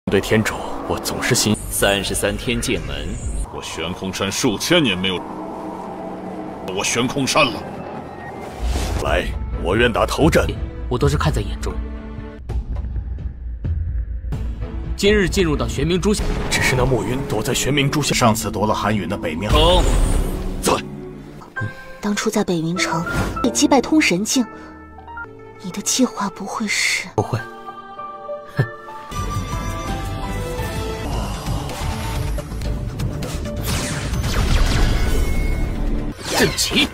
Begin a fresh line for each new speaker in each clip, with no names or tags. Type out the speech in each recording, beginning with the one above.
对天胄，我总是心
33天剑门，
我玄空山数千年没有我玄空山了。
来，我愿打头阵。
我都是看在眼中。今日进入到玄冥诸下，
只是那暮云躲在玄冥诸下，
上次夺了韩允的北冥。
在。
当初在北冥城被击败通神境，你的计划不会是？
不会。哼。阵起。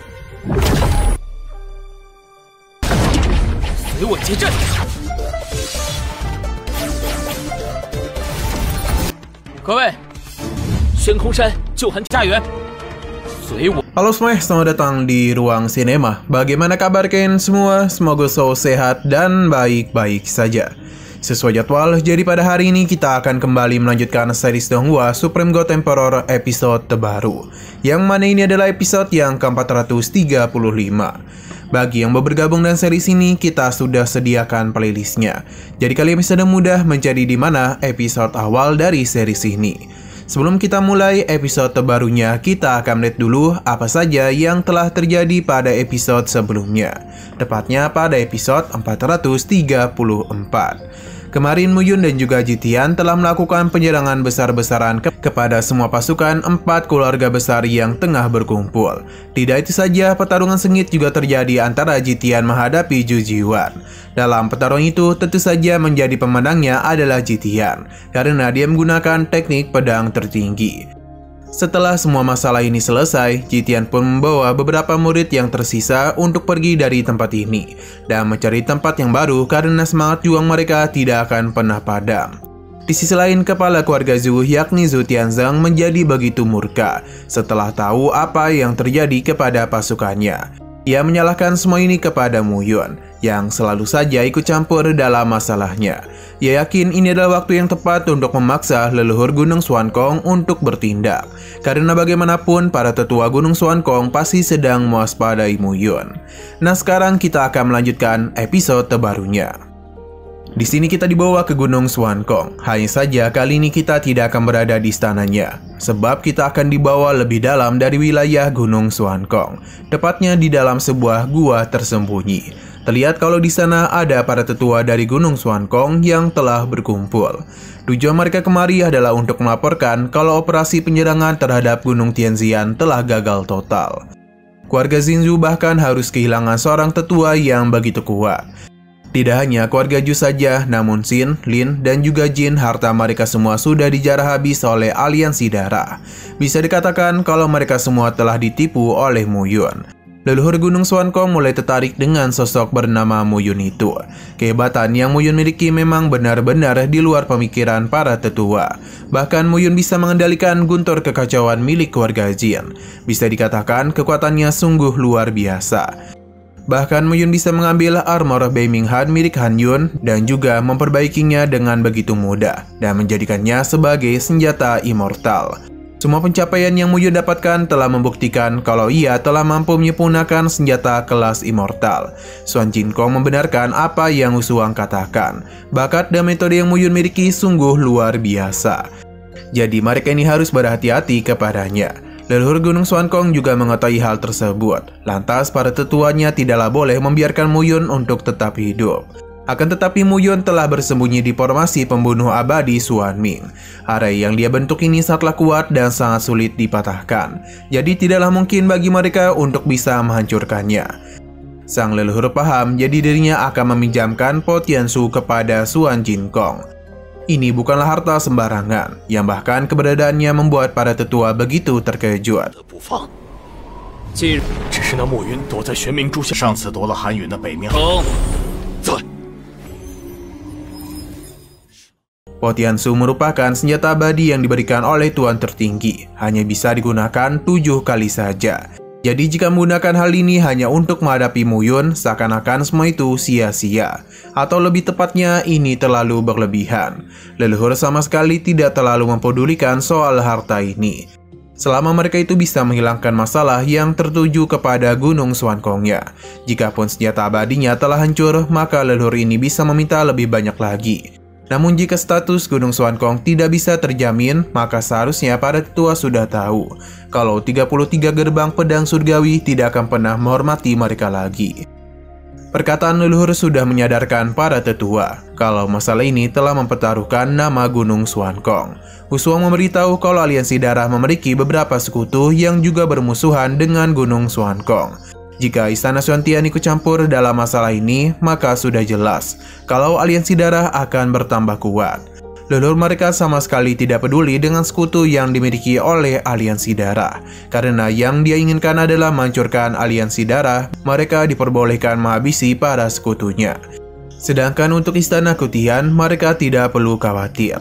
随我接阵。各位，玄空山救韩家园，随我。
Halo semuanya, selamat datang di Ruang Sinema. Bagaimana kabar kalian semua? Semoga selalu sehat dan baik-baik saja. Sesuai jadwal, jadi pada hari ini kita akan kembali melanjutkan series Donghua Supreme God Emperor episode terbaru, yang mana ini adalah episode yang ke-435. Bagi yang baru bergabung dengan series ini, kita sudah sediakan playlistnya. Jadi kalian bisa dengan mudah mencari di mana episode awal dari series ini. Sebelum kita mulai episode terbarunya, kita akan lihat dulu apa saja yang telah terjadi pada episode sebelumnya. Tepatnya pada episode 434. Kemarin Muyun dan juga Jitian telah melakukan penyerangan besar-besaran kepada semua pasukan 4 keluarga besar yang tengah berkumpul. Tidak itu saja, pertarungan sengit juga terjadi antara Jitian menghadapi Zhu Jiwan. Dalam pertarungan itu, tentu saja menjadi pemenangnya adalah Jitian, karena dia menggunakan teknik pedang tertinggi. Setelah semua masalah ini selesai, Jitian pun membawa beberapa murid yang tersisa untuk pergi dari tempat ini dan mencari tempat yang baru karena semangat juang mereka tidak akan pernah padam. Di sisi lain, kepala keluarga Zhu yakni Zhu Tianzeng menjadi begitu murka setelah tahu apa yang terjadi kepada pasukannya. Ia menyalahkan semua ini kepada Muyun yang selalu saja ikut campur dalam masalahnya. Ia yakin ini adalah waktu yang tepat untuk memaksa leluhur Gunung Xuankong untuk bertindak. Karena bagaimanapun para tetua Gunung Xuankong pasti sedang mewaspadai Muyun. Nah, sekarang kita akan melanjutkan episode terbarunya. Di sini kita dibawa ke Gunung Xuankong. Hanya saja kali ini kita tidak akan berada di istananya, sebab kita akan dibawa lebih dalam dari wilayah Gunung Xuankong, tepatnya di dalam sebuah gua tersembunyi. Terlihat kalau di sana ada para tetua dari Gunung Xuankong yang telah berkumpul. Tujuan mereka kemari adalah untuk melaporkan kalau operasi penyerangan terhadap Gunung Tianxian telah gagal total. Keluarga Xingzhu bahkan harus kehilangan seorang tetua yang begitu kuat. Tidak hanya keluarga Zhu saja, namun Xin, Lin, dan juga Jin, harta mereka semua sudah dijarah habis oleh aliansi darah. Bisa dikatakan kalau mereka semua telah ditipu oleh Muyun. Leluhur Gunung Xuankong mulai tertarik dengan sosok bernama Muyun itu. Kehebatan yang Muyun miliki memang benar-benar di luar pemikiran para tetua. Bahkan Muyun bisa mengendalikan guntur kekacauan milik keluarga Jin. Bisa dikatakan kekuatannya sungguh luar biasa. Bahkan Muyun bisa mengambil armor Beiming Han milik Han Yun dan juga memperbaikinya dengan begitu mudah dan menjadikannya sebagai senjata immortal. Semua pencapaian yang Muyun dapatkan telah membuktikan kalau ia telah mampu menyempurnakan senjata kelas immortal. Xuan Jinkong membenarkan apa yang Wu Shuang katakan. Bakat dan metode yang Muyun miliki sungguh luar biasa. Jadi mereka ini harus berhati-hati kepadanya. Leluhur Gunung Xuankong juga mengetahui hal tersebut. Lantas para tetuanya tidaklah boleh membiarkan Muyun untuk tetap hidup. Akan tetapi Muyun telah bersembunyi di formasi pembunuh abadi Xuanming. Arai yang dia bentuk ini sangatlah kuat dan sangat sulit dipatahkan. Jadi tidaklah mungkin bagi mereka untuk bisa menghancurkannya. Sang leluhur paham, jadi dirinya akan meminjamkan Po Tianshu kepada Xuan Jinkong. Ini bukanlah harta sembarangan, yang bahkan keberadaannya membuat para tetua begitu terkejut. Po Tianshu merupakan senjata abadi yang diberikan oleh Tuan tertinggi, hanya bisa digunakan 7 kali saja. Jadi jika menggunakan hal ini hanya untuk menghadapi Muyun, seakan-akan semua itu sia-sia. Atau lebih tepatnya, ini terlalu berlebihan. Leluhur sama sekali tidak terlalu mempedulikan soal harta ini. Selama mereka itu bisa menghilangkan masalah yang tertuju kepada Gunung Xuankongnya. Jikapun senjata abadinya telah hancur, maka leluhur ini bisa meminta lebih banyak lagi. Namun jika status Gunung Xuankong tidak bisa terjamin, maka seharusnya para tetua sudah tahu kalau 33 gerbang pedang surgawi tidak akan pernah menghormati mereka lagi. Perkataan leluhur sudah menyadarkan para tetua kalau masalah ini telah mempertaruhkan nama Gunung Xuankong. Wusuang memberitahu kalau aliansi darah memiliki beberapa sekutu yang juga bermusuhan dengan Gunung Xuankong. Jika Istana Xuantian ikut campur dalam masalah ini, maka sudah jelas kalau aliansi darah akan bertambah kuat. Leluhur mereka sama sekali tidak peduli dengan sekutu yang dimiliki oleh aliansi darah. Karena yang dia inginkan adalah menghancurkan aliansi darah, mereka diperbolehkan menghabisi para sekutunya. Sedangkan untuk Istana Kutian, mereka tidak perlu khawatir.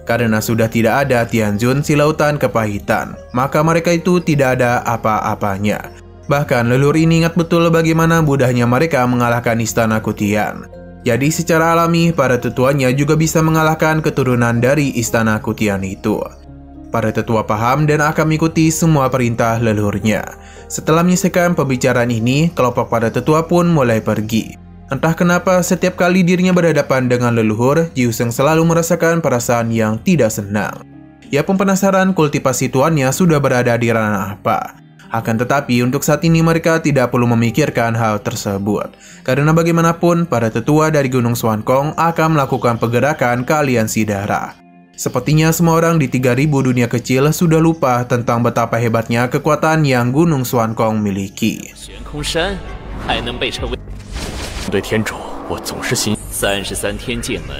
Karena sudah tidak ada Tianjun si lautan kepahitan, maka mereka itu tidak ada apa-apanya. Bahkan leluhur ini ingat betul bagaimana mudahnya mereka mengalahkan Istana Kutian. Jadi secara alami para tetuanya juga bisa mengalahkan keturunan dari Istana Kutian itu. Para tetua paham dan akan mengikuti semua perintah leluhurnya. Setelah menyelesaikan pembicaraan ini, kelompok para tetua pun mulai pergi. Entah kenapa setiap kali dirinya berhadapan dengan leluhur, Jiuseng selalu merasakan perasaan yang tidak senang. Ia pun penasaran kultivasi tuannya sudah berada di ranah apa. Akan tetapi untuk saat ini mereka tidak perlu memikirkan hal tersebut. Karena bagaimanapun para tetua dari Gunung Xuankong akan melakukan pergerakan ke aliansi darah. Sepertinya semua orang di 3000 dunia kecil sudah lupa tentang betapa hebatnya kekuatan yang Gunung Xuankong miliki.
对天主，我总是心
33天界门，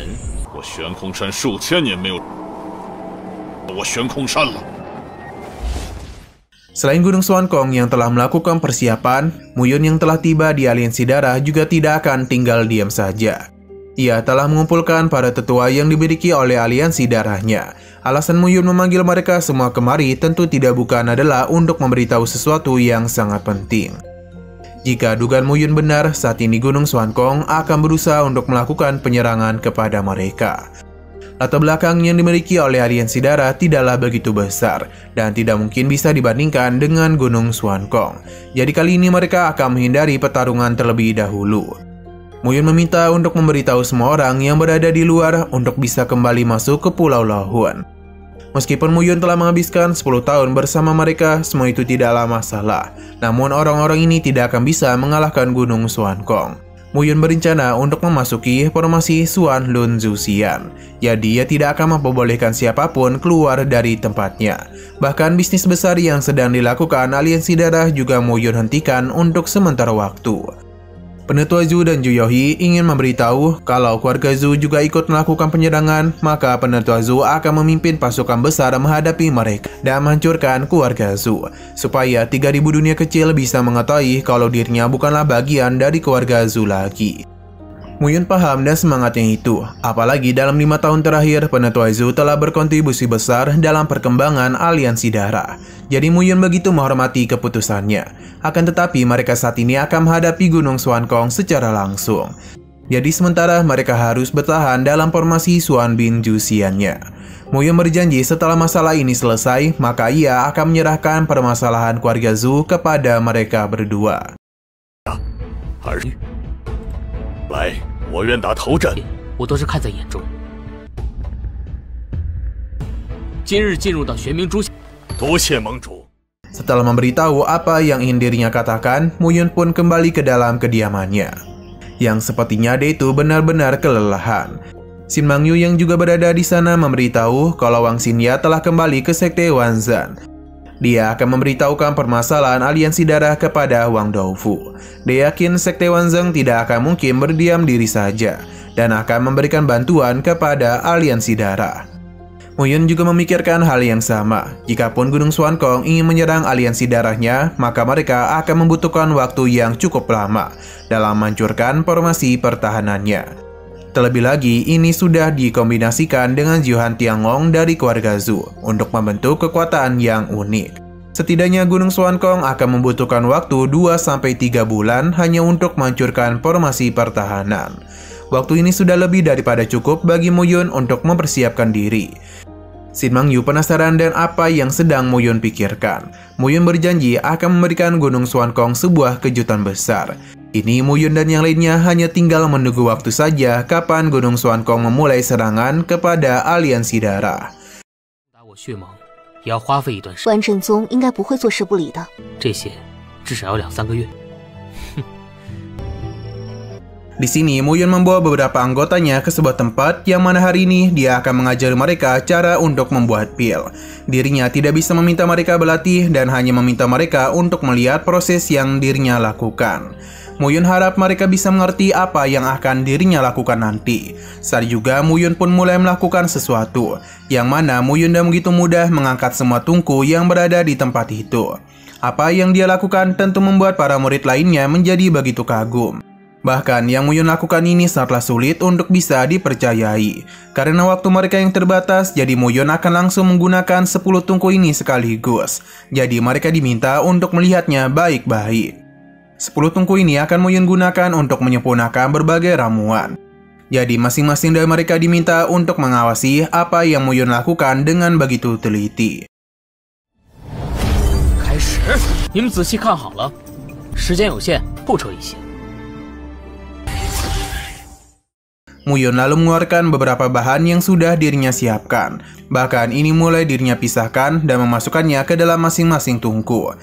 我悬空山数千年没有，我悬空山了。
Selain Gunung Xuankong yang telah melakukan persiapan, Muyun yang telah tiba di aliansi darah juga tidak akan tinggal diam saja. Ia telah mengumpulkan para tetua yang dimiliki oleh aliansi darahnya. Alasan Muyun memanggil mereka semua kemari tentu tidak bukan adalah untuk memberitahu sesuatu yang sangat penting. Jika dugaan Muyun benar, saat ini Gunung Xuankong akan berusaha untuk melakukan penyerangan kepada mereka. Latar belakang yang dimiliki oleh aliansi darah tidaklah begitu besar dan tidak mungkin bisa dibandingkan dengan Gunung Xuankong. Jadi kali ini mereka akan menghindari pertarungan terlebih dahulu. Muyun meminta untuk memberitahu semua orang yang berada di luar untuk bisa kembali masuk ke Pulau Lahun. Meskipun Muyun telah menghabiskan 10 tahun bersama mereka, semua itu tidaklah masalah. Namun orang-orang ini tidak akan bisa mengalahkan Gunung Xuankong. Muyun berencana untuk memasuki formasi Xuan Lun Zuxian. Jadi ia tidak akan memperbolehkan siapapun keluar dari tempatnya. Bahkan bisnis besar yang sedang dilakukan aliansi darah juga Muyun hentikan untuk sementara waktu. Penetua Zhu dan Zhu Yohi ingin memberitahu kalau keluarga Zhu juga ikut melakukan penyerangan, maka Penetua Zhu akan memimpin pasukan besar menghadapi mereka dan menghancurkan keluarga Zhu, supaya 3000 dunia kecil bisa mengetahui kalau dirinya bukanlah bagian dari keluarga Zhu lagi. Muyun paham dan semangatnya itu, apalagi dalam 5 tahun terakhir Penetua Zhu telah berkontribusi besar dalam perkembangan aliansi darah. Jadi Muyun begitu menghormati keputusannya. Akan tetapi mereka saat ini akan menghadapi Gunung Xuankong secara langsung. Jadi sementara mereka harus bertahan dalam formasi Xuan Bin Zuxian-nya. Muyun berjanji setelah masalah ini selesai, maka ia akan menyerahkan permasalahan keluarga Zhu kepada mereka berdua.
来，我愿打头阵。
我都是看在眼中。今日进入到玄冥诸，
多谢盟主。
Setelah memberitahu apa yang ingin dirinya katakan, Muyun pun kembali ke dalam kediamannya. Yang sepertinya dia itu benar-benar kelelahan. Xin Mangyu yang juga berada di sana memberitahu kalau Wang Xinya telah kembali ke Sekte Wanzan. Dia akan memberitahukan permasalahan aliansi darah kepada Wang Doufu. Dia yakin Sekte Wanzan tidak akan mungkin berdiam diri saja dan akan memberikan bantuan kepada aliansi darah. Muyun juga memikirkan hal yang sama. Jikapun Gunung Xuankong ingin menyerang aliansi darahnya, maka mereka akan membutuhkan waktu yang cukup lama dalam menghancurkan formasi pertahanannya. Terlebih lagi, ini sudah dikombinasikan dengan Zhuhan Tiangong dari keluarga Zhu untuk membentuk kekuatan yang unik. Setidaknya Gunung Xuankong akan membutuhkan waktu 2-3 bulan hanya untuk menghancurkan formasi pertahanan. Waktu ini sudah lebih daripada cukup bagi Muyun untuk mempersiapkan diri. Xin Mangyu penasaran dan apa yang sedang Muyun pikirkan. Muyun berjanji akan memberikan Gunung Xuankong sebuah kejutan besar. Ini Muyun dan yang lainnya hanya tinggal menunggu waktu saja kapan Gunung Xuankong memulai serangan kepada aliansi darah.
关正宗应该不会坐视不理的。
这些至少要2-3个月。
Di sini, Muyun membawa beberapa anggotanya ke sebuah tempat yang mana hari ini dia akan mengajari mereka cara untuk membuat pil. Dirinya tidak bisa meminta mereka berlatih dan hanya meminta mereka untuk melihat proses yang dirinya lakukan. Muyun harap mereka bisa mengerti apa yang akan dirinya lakukan nanti. Saat juga Muyun pun mulai melakukan sesuatu, yang mana Muyun tidak begitu mudah mengangkat semua tungku yang berada di tempat itu. Apa yang dia lakukan tentu membuat para murid lainnya menjadi begitu kagum. Bahkan yang Muyun lakukan ini sangatlah sulit untuk bisa dipercayai. Karena waktu mereka yang terbatas, jadi Muyun akan langsung menggunakan 10 tungku ini sekaligus. Jadi mereka diminta untuk melihatnya baik-baik. 10 tungku ini akan Muyun gunakan untuk menyempurnakan berbagai ramuan. Jadi masing-masing dari mereka diminta untuk mengawasi apa yang Muyun lakukan dengan begitu teliti.
开始，你们仔细看好了，时间有限，不扯一些。
Muyun lalu mengeluarkan beberapa bahan yang sudah dirinya siapkan. Bahkan ini mulai dirinya pisahkan dan memasukkannya ke dalam masing-masing tungku.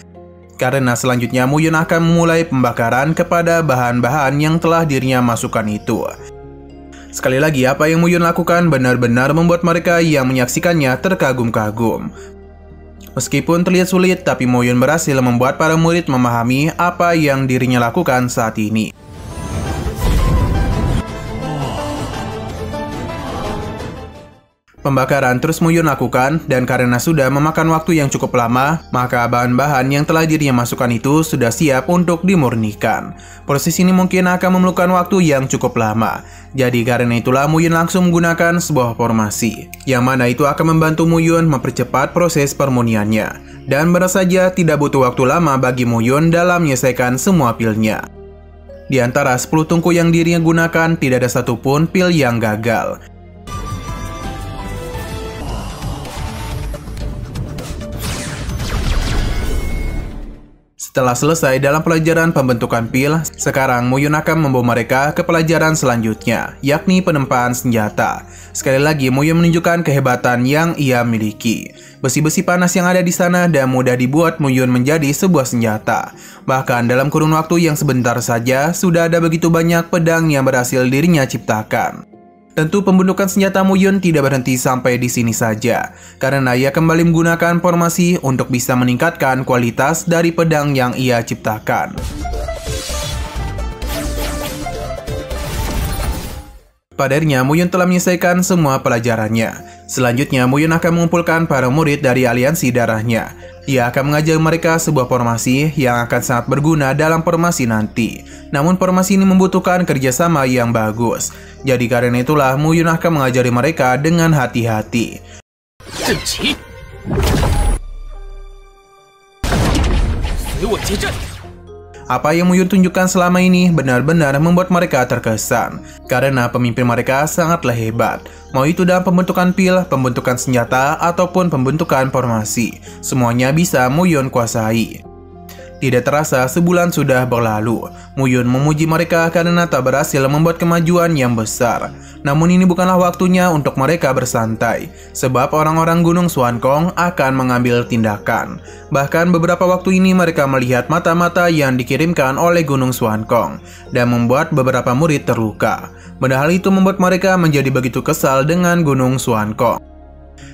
Karena selanjutnya Muyun akan memulai pembakaran kepada bahan-bahan yang telah dirinya masukkan itu. Sekali lagi, apa yang Muyun lakukan benar-benar membuat mereka yang menyaksikannya terkagum-kagum. Meskipun terlihat sulit, tapi Muyun berhasil membuat para murid memahami apa yang dirinya lakukan saat ini. Pembakaran terus Muyun lakukan, dan karena sudah memakan waktu yang cukup lama, maka bahan-bahan yang telah dirinya masukkan itu sudah siap untuk dimurnikan. Proses ini mungkin akan memerlukan waktu yang cukup lama. Jadi karena itulah Muyun langsung menggunakan sebuah formasi, yang mana itu akan membantu Muyun mempercepat proses permurniannya. Dan benar saja tidak butuh waktu lama bagi Muyun dalam menyelesaikan semua pilnya. Di antara 10 tungku yang dirinya gunakan, tidak ada satupun pil yang gagal. Setelah selesai dalam pelajaran pembentukan pil, sekarang Muyun akan membawa mereka ke pelajaran selanjutnya, yakni penempaan senjata. Sekali lagi, Muyun menunjukkan kehebatan yang ia miliki. Besi-besi panas yang ada di sana dan mudah dibuat Muyun menjadi sebuah senjata. Bahkan dalam kurun waktu yang sebentar saja, sudah ada begitu banyak pedang yang berhasil dirinya ciptakan. Tentu pembentukan senjata Muyun tidak berhenti sampai di sini saja, karena ia kembali menggunakan formasi untuk bisa meningkatkan kualitas dari pedang yang ia ciptakan. Pada akhirnya, Muyun telah menyelesaikan semua pelajarannya. Selanjutnya, Muyun akan mengumpulkan para murid dari aliansi darahnya. Ia akan mengajar mereka sebuah formasi yang akan sangat berguna dalam formasi nanti. Namun formasi ini membutuhkan kerjasama yang bagus. Jadi karena itulah Muyun akan mengajari mereka dengan hati-hati. Apa yang Muyun tunjukkan selama ini benar-benar membuat mereka terkesan, karena pemimpin mereka sangatlah hebat. Mau itu dalam pembentukan pil, pembentukan senjata, ataupun pembentukan formasi, semuanya bisa Muyun kuasai. Tidak terasa sebulan sudah berlalu. Muyun memuji mereka karena tak berhasil membuat kemajuan yang besar. Namun ini bukanlah waktunya untuk mereka bersantai, sebab orang-orang Gunung Xuankong akan mengambil tindakan. Bahkan beberapa waktu ini mereka melihat mata-mata yang dikirimkan oleh Gunung Xuankong dan membuat beberapa murid terluka. Padahal itu membuat mereka menjadi begitu kesal dengan Gunung Xuankong.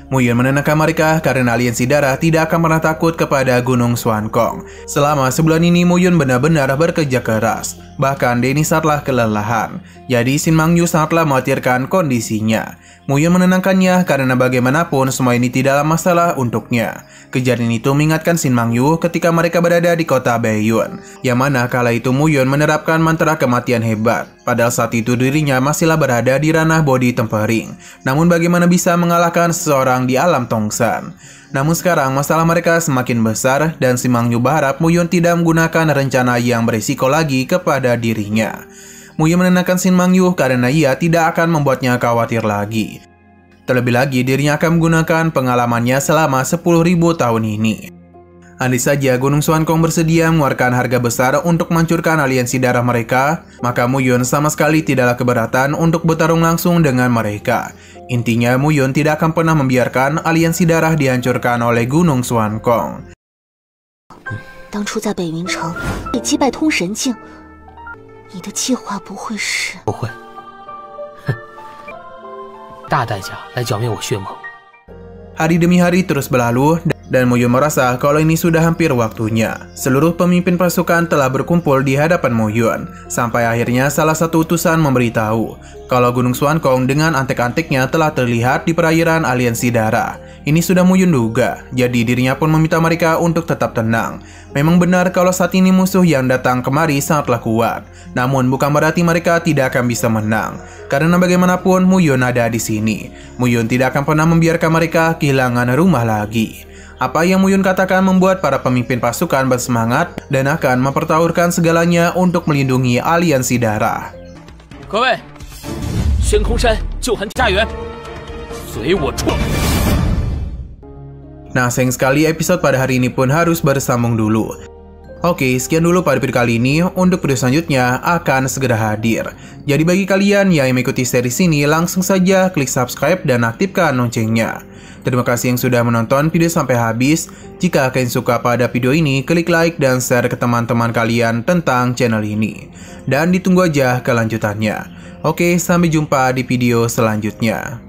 Muyun menenangkan mereka karena aliansi darah tidak akan pernah takut kepada Gunung Xuankong. Selama sebulan ini Muyun benar-benar bekerja keras. Bahkan Denny sangatlah kelelahan. Jadi Shin Mangyu sangatlah mengkhawatirkan kondisinya. Muyun menenangkannya karena bagaimanapun semua ini tidaklah masalah untuknya. Kejadian itu mengingatkan Shin Mangyu ketika mereka berada di kota Baiyun, yang mana kala itu Muyun menerapkan mantra kematian hebat. Padahal saat itu dirinya masihlah berada di ranah body tempering. Namun bagaimana bisa mengalahkan seseorang di alam Tongsan? Namun sekarang masalah mereka semakin besar dan Shin Mangyu berharap Muyun tidak menggunakan rencana yang berisiko lagi kepada dirinya. Muyun menenangkan Shin Mangyu karena ia tidak akan membuatnya khawatir lagi. Terlebih lagi dirinya akan menggunakan pengalamannya selama 10.000 tahun ini. Andai saja Gunung Xuankong bersedia mengeluarkan harga besar untuk menghancurkan aliansi darah mereka, maka Mu Yun sama sekali tidaklah keberatan untuk bertarung langsung dengan mereka. Intinya, Mu Yun tidak akan pernah membiarkan aliansi darah dihancurkan oleh Gunung Xuankong.
当初在北云城被击败通神境，你的计划不会是？
不会，哼，大代价来剿灭我血盟。
Hari demi hari terus berlalu, dan Mu Yun merasa kalau ini sudah hampir waktunya. Seluruh pemimpin pasukan telah berkumpul di hadapan Mu Yun, sampai akhirnya salah satu utusan memberitahu kalau Gunung Xuankong dengan antek-anteknya telah terlihat di perairan aliansi darah. Ini sudah Mu Yun duga, jadi dirinya pun meminta mereka untuk tetap tenang. Memang benar kalau saat ini musuh yang datang kemari sangatlah kuat, namun bukan berarti mereka tidak akan bisa menang. Karena bagaimanapun Mu Yun ada di sini. Mu Yun tidak akan pernah membiarkan mereka kehilangan rumah lagi. Apa yang Mu Yun katakan membuat para pemimpin pasukan bersemangat dan akan mempertaruhkan segalanya untuk melindungi aliansi darah.
各位，悬空山救韩家园，随我出。
Nah, sayang sekali episode pada hari ini pun harus bersambung dulu. Oke, sekian dulu pada video kali ini. Untuk video selanjutnya akan segera hadir. Jadi bagi kalian yang mengikuti series ini, langsung saja klik subscribe dan aktifkan loncengnya. Terima kasih yang sudah menonton video sampai habis. Jika kalian suka pada video ini, klik like dan share ke teman-teman kalian tentang channel ini. Dan ditunggu aja kelanjutannya. Oke, sampai jumpa di video selanjutnya.